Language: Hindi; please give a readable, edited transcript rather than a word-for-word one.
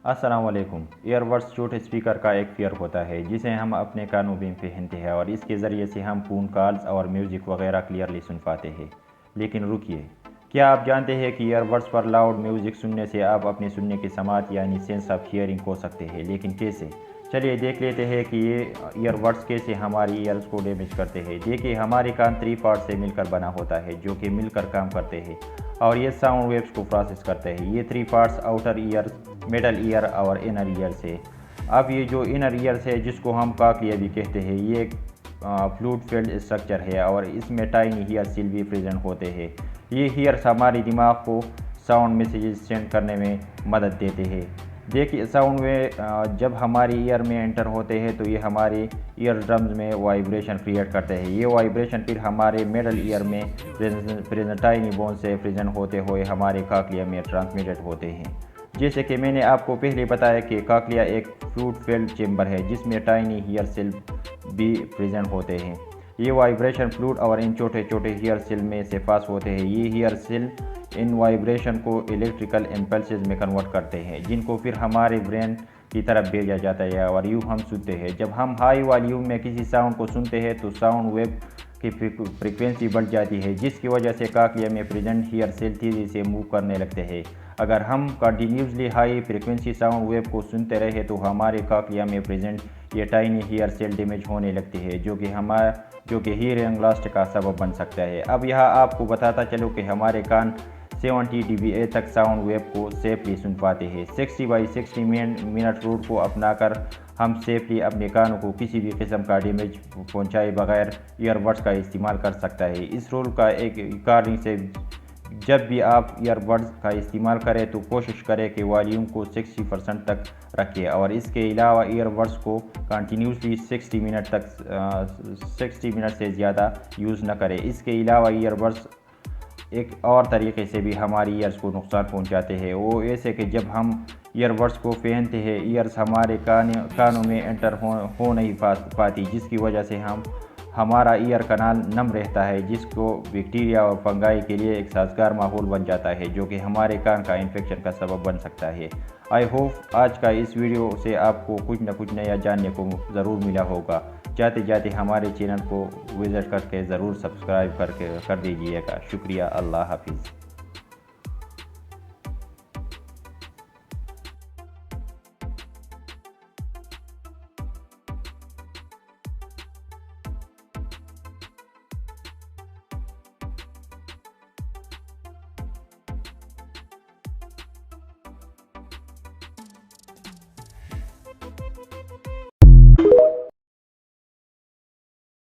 अस्सलाम वालेकुम। ईयरबड्स छोटे स्पीकर का एक पेयर होता है जिसे हम अपने कानों में पहनते हैं और इसके ज़रिए से हम फ़ोन कॉल्स और म्यूज़िक वगैरह क्लियरली सुन पाते हैं। लेकिन रुकिए, क्या आप जानते हैं कि ईयरबड्स पर लाउड म्यूज़िक सुनने से आप अपने सुनने की समात यानी सेंस ऑफ हियरिंग खो सकते हैं। लेकिन कैसे? चलिए देख लेते हैं कि ये ईयरबड्स कैसे हमारी ईयर्स को डैमेज करते हैं। देखिए, हमारे कान 3 पार्ट से मिलकर बना होता है जो कि मिलकर काम करते हैं और ये साउंड वेव्स को प्रोसेस करते हैं। ये 3 parts outer ear, middle ear और इनर ईयर से। अब ये जो इनर ईयर है जिसको हम कॉक्लिया भी कहते हैं, ये एक फ्लूइड फील्ड स्ट्रक्चर है और इसमें टाइनी हीयर सेल भी प्रेजेंट होते हैं। ये हीयर्स हमारे दिमाग को साउंड मैसेजेस सेंड करने में मदद देते हैं। देखिए, साउंड में जब हमारी ईयर में एंटर होते हैं तो ये हमारे ईयर ड्रम्स में वाइब्रेशन क्रिएट करते हैं। ये वाइब्रेशन फिर हमारे मिडल ईयर में प्रेजेंट टाइनी बोन से प्रेजेंट होते हुए हमारे कॉक्लिया में ट्रांसमिटेड होते हैं। जैसे कि मैंने आपको पहले बताया कि कॉक्लिया एक फ्लूइड फील्ड चेंबर है जिसमें टाइनी हीयर सेल भी प्रेजेंट होते हैं। ये वाइब्रेशन फ्लूइड और इन छोटे छोटे हीयर सेल में से पास होते हैं। ये हीयर सेल इन वाइब्रेशन को इलेक्ट्रिकल इम्पल्सेस में कन्वर्ट करते हैं जिनको फिर हमारे ब्रेन की तरफ भेजा जाता है और यूँ हम सुनते हैं। जब हम हाई वॉल्यूम में किसी साउंड को सुनते हैं तो साउंड वेव की फ्रीक्वेंसी बढ़ जाती है जिसकी वजह से कॉक्लिया में प्रेजेंट हीयर सेल तेज़ी से मूव करने लगते हैं। अगर हम continuously high frequency sound wave को सुनते रहे तो हमारे कॉक्लिया में प्रेजेंट ये टाइनी हीयर सेल डैमेज होने लगती है जो कि हियरिंग लॉस का सबब बन सकता है। अब यहाँ आपको बताता चलो कि हमारे कान 70 dBA तक साउंड वेव को सेफली सुन पाते हैं। 60 बाई 60 मिनट रूल को अपनाकर हम सेफली अपने कानों को किसी भी किस्म का डैमेज पहुंचाए बगैर ईयरबड्स का इस्तेमाल कर सकता है। इस रूल का एक कारण से जब भी आप ईयरबड्स का इस्तेमाल करें तो कोशिश करें कि वॉल्यूम को 60% तक रखें और इसके अलावा ईयरबड्स को कंटिन्यूसली 60 मिनट से ज़्यादा यूज़ न करें। इसके अलावा ईयरबड्स एक और तरीके से भी हमारी ईयर्स को नुकसान पहुंचाते हैं। वो ऐसे कि जब हम ईयरबड्स को पहनते हैं ईयर्स हमारे कानों में एंटर हो नहीं पाती जिसकी वजह से हमारा ईयर कनाल नम रहता है जिसको बैक्टीरिया और फंगाई के लिए एक साजगार माहौल बन जाता है जो कि हमारे कान का इन्फेक्शन का सबब बन सकता है। आई होप आज का इस वीडियो से आपको कुछ न कुछ नया जानने को ज़रूर मिला होगा। जाते जाते हमारे चैनल को विज़िट करके ज़रूर सब्सक्राइब कर दीजिएगा। शुक्रिया। अल्लाह हाफिज़।